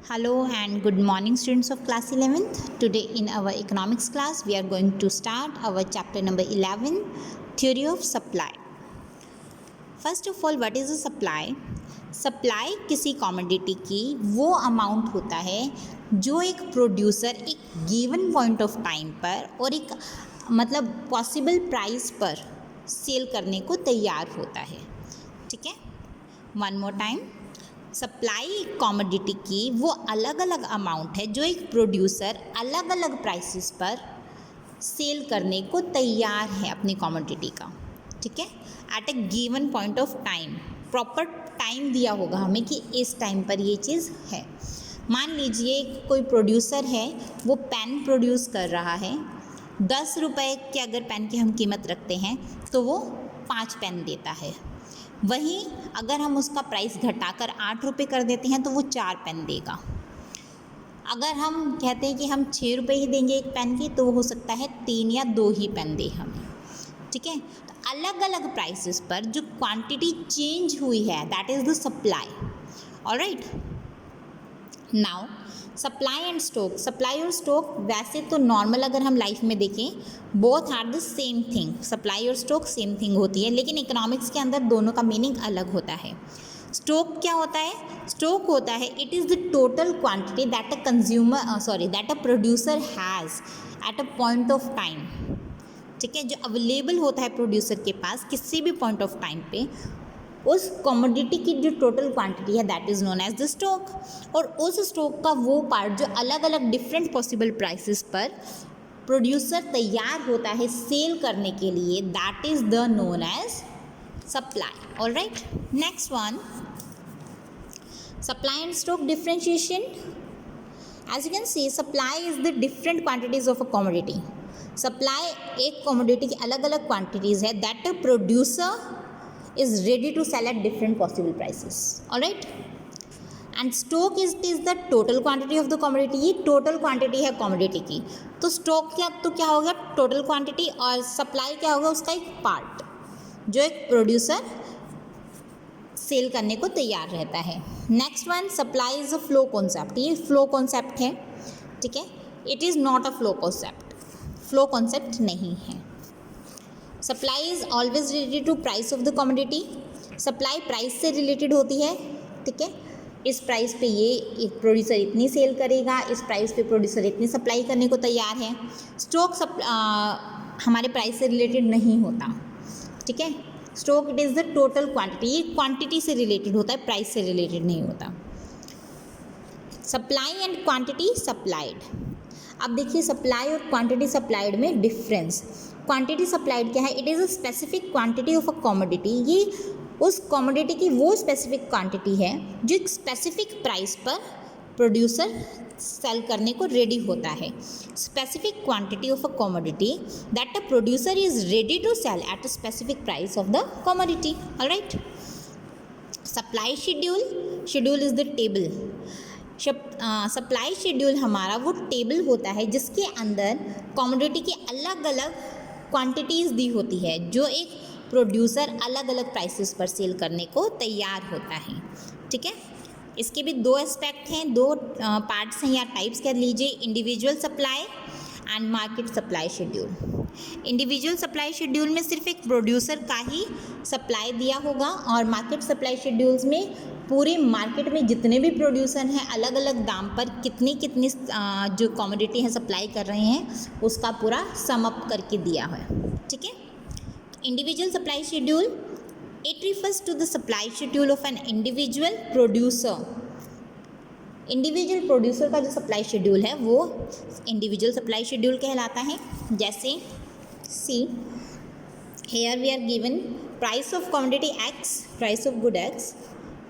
Hello and good morning, students of class 11th. Today in our economics class we are going to start our chapter number 11, theory of supply. First of all, what is a supply? Supply किसी commodity की वो amount होता है जो एक producer एक given point of time पर और एक मतलब पॉसिबल प्राइस पर सेल करने को तैयार होता है. ठीक है, one more time. Supply commodity की वो अलग अलग अमाउंट है जो एक प्रोड्यूसर अलग अलग प्राइसेस पर सेल करने को तैयार है अपनी कमोडिटी का. ठीक है, at a given point of time. Proper time दिया होगा हमें कि इस टाइम पर ये चीज़ है. मान लीजिए कोई प्रोड्यूसर है, वो पेन प्रोड्यूस कर रहा है. 10 रुपये के अगर पेन की हम कीमत रखते हैं तो वो 5 पेन देता है. वहीं अगर हम उसका प्राइस घटाकर 8 रुपये कर देते हैं तो वो 4 पेन देगा. अगर हम कहते हैं कि हम 6 रुपये ही देंगे एक पेन की, तो हो सकता है 3 या 2 ही पेन दे हमें. ठीक है, तो अलग अलग प्राइसेस पर जो क्वांटिटी चेंज हुई है, that is the supply. Alright, now supply and stock. Supply और स्टॉक वैसे तो नॉर्मल अगर हम लाइफ में देखें, both are the same thing. Supply और स्टॉक सेम थिंग होती है, लेकिन इकोनॉमिक्स के अंदर दोनों का मीनिंग अलग होता है. स्टॉक क्या होता है? स्टॉक होता है it is the total quantity that a producer has at a point of time. ठीक है, जो अवेलेबल होता है प्रोड्यूसर के पास किसी भी पॉइंट ऑफ टाइम पे, उस कमोडिटी की जो टोटल क्वांटिटी है that is known as the stock. और उस स्टॉक का वो पार्ट जो अलग अलग डिफरेंट पॉसिबल प्राइसेस पर प्रोड्यूसर तैयार होता है सेल करने के लिए, that is the known as supply. Alright, next one, supply and stock differentiation. As you can see, supply is the different quantities of a commodity. Supply एक commodity की अलग अलग क्वांटिटीज़ है that a producer is ready to sell at different possible prices. All right, and stock is the total quantity of the commodity. ये total quantity है commodity की. तो stock क्या होगा? total quantity. और supply क्या होगा? उसका एक part जो एक producer सेल करने को तैयार रहता है. Next one, supply is a flow concept. ये फ्लो कॉन्सेप्ट है. ठीक है, it is not a flow concept. Flow concept नहीं है. Supply is always related to price of the commodity. Supply price से रिलेटेड होती है. ठीक है, इस प्राइस पे ये प्रोड्यूसर इतनी सेल करेगा, इस प्राइस पे प्रोड्यूसर इतनी सप्लाई करने को तैयार है. स्टॉक हमारे प्राइस से रिलेटेड नहीं होता. ठीक है, stock it is the total quantity. ये क्वांटिटी से रिलेटेड होता है, प्राइस से रिलेटेड नहीं होता. Supply and quantity supplied. अब देखिए, सप्लाई और क्वांटिटी सप्लाइड में डिफरेंस. क्वांटिटी सप्लाइड क्या है? It is a specific quantity of a commodity. ये उस कमोडिटी की वो स्पेसिफिक क्वांटिटी है जो एक स्पेसिफिक प्राइस पर प्रोड्यूसर सेल करने को रेडी होता है. Specific quantity of a commodity that a producer is ready to sell at a specific price of the commodity. Alright, supply schedule. Schedule is the table. Supply schedule हमारा वो table होता है जिसके अंदर कमोडिटी की अलग अलग क्वांटिटीज़ दी होती है जो एक प्रोड्यूसर अलग अलग प्राइसेस पर सेल करने को तैयार होता है. ठीक है, इसके भी दो एस्पेक्ट हैं, दो पार्ट्स हैं या टाइप्स कह लीजिए. Individual supply and market supply schedule. Individual supply schedule में सिर्फ एक प्रोड्यूसर का ही सप्लाई दिया होगा, और मार्केट सप्लाई शेड्यूल्स में पूरे मार्केट में जितने भी प्रोड्यूसर हैं अलग अलग दाम पर कितनी जो कमोडिटी है सप्लाई कर रहे हैं उसका पूरा सम अप करके दिया है. ठीक है, individual supply schedule, it refers to the supply schedule of an individual producer. Individual producer का जो सप्लाई शेड्यूल है वो इंडिविजुअल सप्लाई शेड्यूल कहलाता है. जैसे see here we are given price of commodity X, price of good X,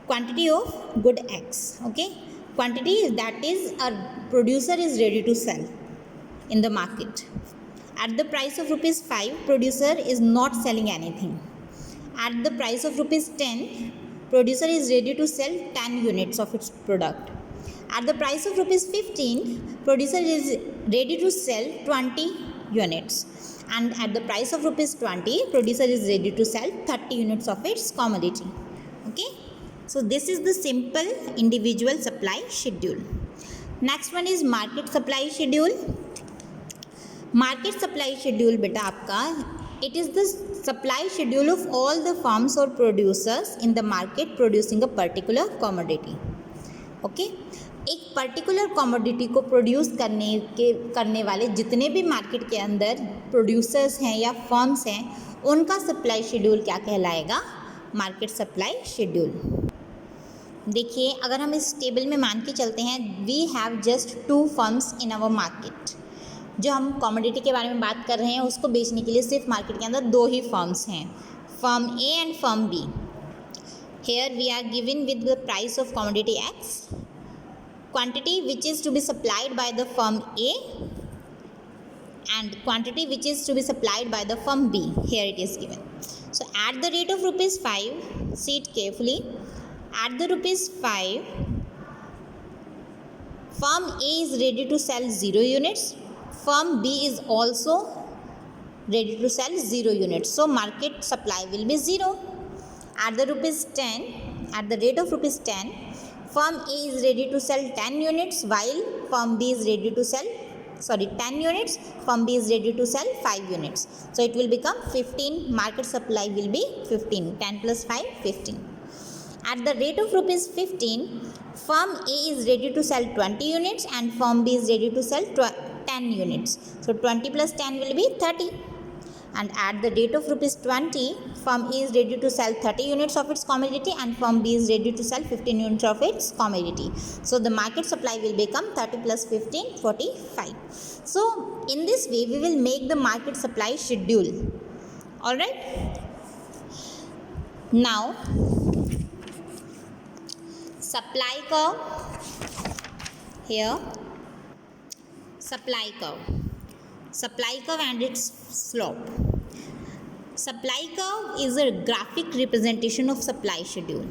quantity of good X. Okay, quantity that is a producer is ready to sell in the market at the price of rupees 5. Producer is not selling anything. At the price of rupees 10, producer is ready to sell 10 units of its product. At the price of rupees 15, producer is ready to sell 20 units. And at the price of rupees 20, producer is ready to sell 30 units of its commodity. Okay, So this is the simple individual supply schedule. Next one is market supply schedule. Market supply schedule बेटा आपका it is the supply schedule of all the firms or producers in the market producing a particular commodity. Okay? एक particular commodity को produce करने वाले जितने भी market के अंदर प्रोड्यूसर्स हैं या फर्म्स हैं, उनका सप्लाई शेड्यूल क्या कहलाएगा? Market supply schedule. देखिए, अगर हम इस टेबल में मान के चलते हैं, we have just 2 firms in our market. जो हम कमोडिटी के बारे में बात कर रहे हैं उसको बेचने के लिए सिर्फ मार्केट के अंदर 2 ही फर्म्स हैं, firm A and firm B. Here we are given with the price of commodity X, quantity which is to be supplied by the firm A and quantity which is to be supplied by the firm B. Here it is given. So at the rate of rupees 5, see it carefully, at the rupees 5, firm A is ready to sell 0 units, firm B is also ready to sell 0 units. So market supply will be 0. At the rupees 10, at the rate of rupees 10, firm A is ready to sell 10 units while firm B is ready to sell 10 units, firm B is ready to sell 5 units. So it will become 15, market supply will be 15, 10 plus 5, 15. At the rate of rupees 15, firm A is ready to sell 20 units and firm B is ready to sell 10 units. So 20 plus 10 will be 30. And at the rate of rupees 20, firm A is ready to sell 30 units of its commodity and firm B is ready to sell 15 units of its commodity. So the market supply will become 30 plus 15, 45. So in this way, we will make the market supply schedule. Alright. Now, supply curve. Here, supply curve and its slope. Supply curve is a graphic representation of supply schedule.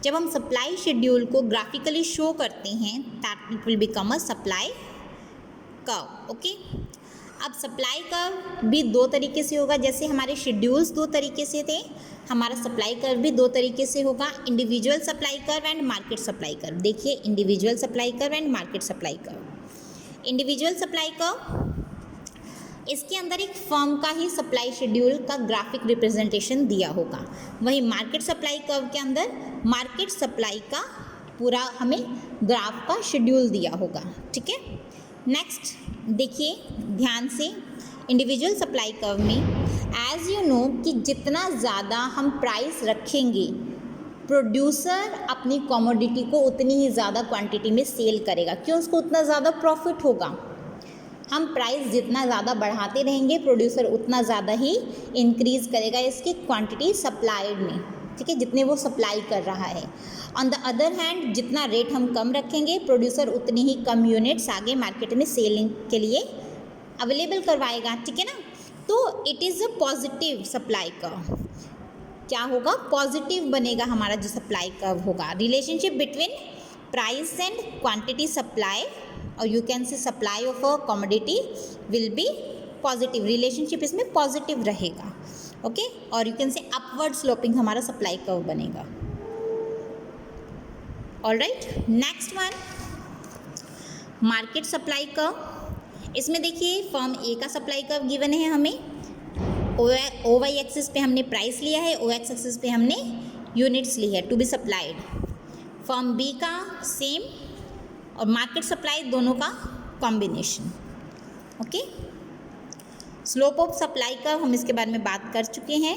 जब हम supply schedule को graphically show करते हैं, that it will become a supply curve. Okay? अब supply curve भी 2 तरीके से होगा. जैसे हमारे schedules 2 तरीके से थे, हमारा supply curve भी 2 तरीके से होगा. individual supply curve and market supply curve. देखिए, individual supply curve and market supply curve. individual supply curve, इसके अंदर एक फर्म का ही सप्लाई शेड्यूल का ग्राफिक रिप्रेजेंटेशन दिया होगा. वही मार्केट सप्लाई कर्व के अंदर मार्केट सप्लाई का पूरा हमें ग्राफ का शेड्यूल दिया होगा. ठीक है. नेक्स्ट देखिए ध्यान से, इंडिविजुअल सप्लाई कर्व में एज यू नो कि जितना ज़्यादा हम प्राइस रखेंगे, प्रोड्यूसर अपनी कमोडिटी को उतनी ही ज़्यादा क्वांटिटी में सेल करेगा. क्यों? उसको उतना ज़्यादा प्रॉफिट होगा. हम प्राइस जितना ज़्यादा बढ़ाते रहेंगे, प्रोड्यूसर उतना ज़्यादा ही इंक्रीज़ करेगा इसकी क्वांटिटी सप्लाइड में. ठीक है, जितने वो सप्लाई कर रहा है. ऑन द अदर हैंड, जितना रेट हम कम रखेंगे, प्रोड्यूसर उतनी ही कम यूनिट्स आगे मार्केट में सेलिंग के लिए अवेलेबल करवाएगा. ठीक है ना. तो it is a positive supply curve. क्या होगा? पॉजिटिव बनेगा हमारा जो सप्लाई कर्व होगा. Relationship between price and quantity supply, और you can say supply of a commodity will be positive. Relationship इसमें पॉजिटिव रहेगा. ओके. और यू कैन से अपवर्ड स्लोपिंग हमारा सप्लाई कर्व बनेगा. Alright. Next one, market supply curve. इसमें देखिए firm ए का सप्लाई कर्व गिवन है हमें. ओ वाई एक्सिस पे हमने प्राइस लिया है, ओ एक्स एक्सिस पे हमने यूनिट्स ली है to be supplied. Firm B का सेम, और मार्केट सप्लाई दोनों का combination. Okay. Slope of supply का हम इसके बारे में बात कर चुके हैं.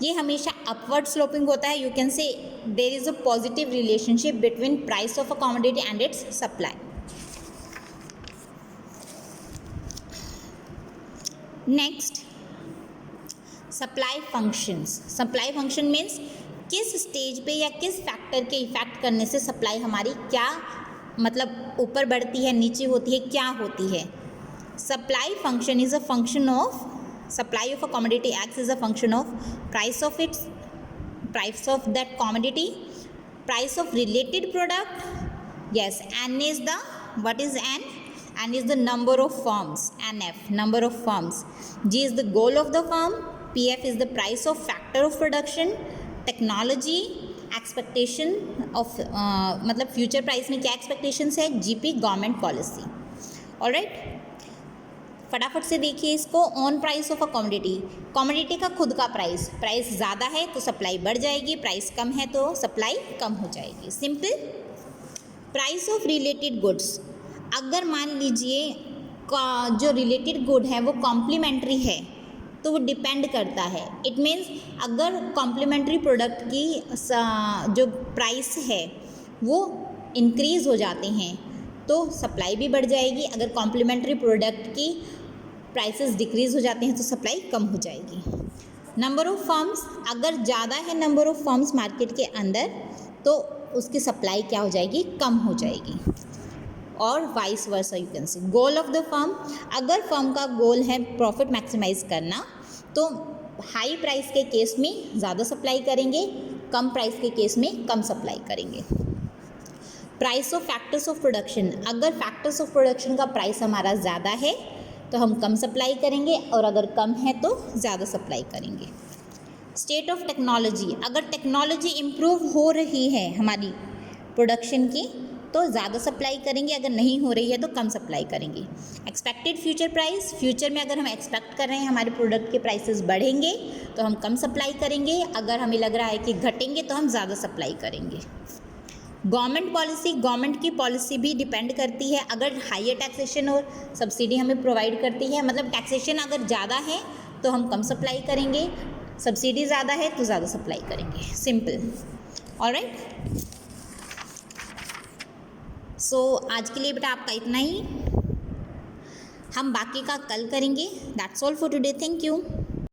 ये हमेशा अपवर्ड स्लोपिंग होता है. You can say there is a positive relationship between price of a commodity and its supply. Next, supply functions. Supply function means किस स्टेज पे या किस फैक्टर के इफेक्ट करने से सप्लाई हमारी क्या मतलब ऊपर बढ़ती है, नीचे होती है, क्या होती है. Supply function is a function of supply of a commodity x is a function of price of that commodity, price of related product. Yes, n is the what is n? N is the number of firms, NF number of firms. G is the goal of the firm. PF is the price of factor of production, technology, expectation of मतलब future price में क्या expectations है, GP government policy. Alright, फटाफट से देखिए इसको। On price of a commodity का खुद का प्राइस ज़्यादा है तो सप्लाई बढ़ जाएगी, प्राइस कम है तो सप्लाई कम हो जाएगी, simple. Price of related goods, अगर मान लीजिए जो रिलेटेड गुड है वो कॉम्प्लीमेंट्री है तो वो डिपेंड करता है। इट मीन्स अगर कॉम्प्लीमेंट्री प्रोडक्ट की जो प्राइस है वो इंक्रीज़ हो जाते हैं तो सप्लाई भी बढ़ जाएगी, अगर कॉम्प्लीमेंट्री प्रोडक्ट की प्राइसेस डिक्रीज़ हो जाते हैं तो सप्लाई कम हो जाएगी। नंबर ऑफ़ फर्म्स, अगर ज़्यादा है नंबर ऑफ़ फर्म्स मार्केट के अंदर तो उसकी सप्लाई क्या हो जाएगी, कम हो जाएगी। और वाइस वर्सा, यू कैन से। गोल ऑफ द फर्म, अगर फर्म का गोल है प्रॉफिट मैक्सिमाइज करना तो हाई प्राइस के केस में ज़्यादा सप्लाई करेंगे, कम प्राइस के केस में कम सप्लाई करेंगे। Price of factors of production, अगर फैक्टर्स ऑफ प्रोडक्शन का प्राइस हमारा ज़्यादा है तो हम कम सप्लाई करेंगे और अगर कम है तो ज़्यादा सप्लाई करेंगे। स्टेट ऑफ टेक्नोलॉजी, अगर टेक्नोलॉजी इम्प्रूव हो रही है हमारी प्रोडक्शन की तो ज़्यादा सप्लाई करेंगे, अगर नहीं हो रही है तो कम सप्लाई करेंगे। एक्सपेक्टेड फ्यूचर प्राइस, फ्यूचर में अगर हम एक्सपेक्ट कर रहे हैं हमारे प्रोडक्ट के प्राइसेस बढ़ेंगे तो हम कम सप्लाई करेंगे, अगर हमें लग रहा है कि घटेंगे तो हम ज़्यादा सप्लाई करेंगे। गवर्नमेंट पॉलिसी, गवर्नमेंट की पॉलिसी भी डिपेंड करती है। अगर हायर टैक्सेशन और सब्सिडी हमें प्रोवाइड करती है, मतलब टैक्सेशन अगर ज़्यादा है तो हम कम सप्लाई करेंगे, सब्सिडी ज़्यादा है तो ज़्यादा सप्लाई करेंगे, सिंपल। ऑलराइट, सो आज के लिए बेटा आपका इतना ही, हम बाकी का कल करेंगे। That's all for today, thank you.